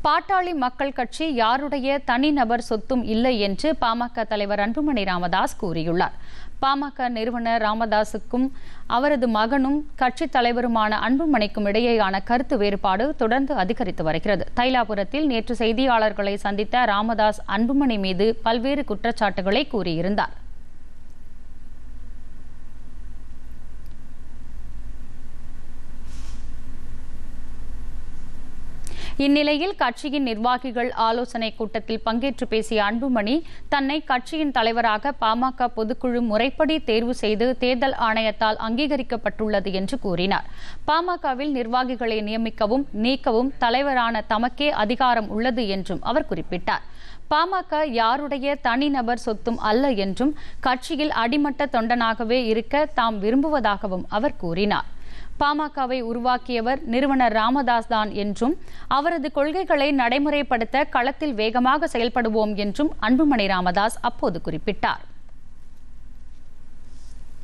பாட்டாளி மக்கள் கட்சி யாருடைய தனிநபர் சொத்தும் இல்லை என்று பாமக தலைவர் அன்புமணி ராமதாஸ் கூறியுள்ளார். பாமக நிறுவனர் ராமதாசுக்கும் அவரது மகனும் கட்சித் தலைவருமான அன்புமணிக்கும் இடையேயான கருத்து வேறுபாடு தொடர்ந்து அதிகரித்து வருகிறது. தைலாபுரத்தில் நேற்று செய்தியாளர்களை சந்தித்த ராமதாஸ் அன்புமணி மீது பல்வேறு குற்றச்சாட்டுகளை கூறியிருந்தார். இந்நிலையில் கட்சியின் நிர்வாகிகள் ஆலோசனை கூட்டத்தில் பங்கேற்று பேசிய அன்புமணி தன்னை கட்சியின் தலைவராக பாமக பொதுக்குழு முறைப்படி தேர்வு செய்து தேர்தல் ஆணையத்தால் அங்கீகரிக்கப்பட்டுள்ளது என்று கூறினார். பாமகவில் நிர்வாகிகளை நியமிக்கவும் நீக்கவும் தலைவரான தமக்கே அதிகாரம் உள்ளது என்றும் அவர் குறிப்பிட்டார். பாமக யாருடைய தனிநபர் சொத்தும் அல்ல என்றும் கட்சியில் அடிமட்ட தொண்டனாகவே இருக்க தாம் விரும்புவதாகவும் அவர் கூறினார். பாமகவை உருவாக்கியவர் நிறுவனர் ராமதாஸ் தான் என்றும் அவரது கொள்கைகளை நடைமுறைப்படுத்த களத்தில் வேகமாக செயல்படுவோம் என்றும் அன்புமணி ராமதாஸ் அப்போது குறிப்பிட்டார்.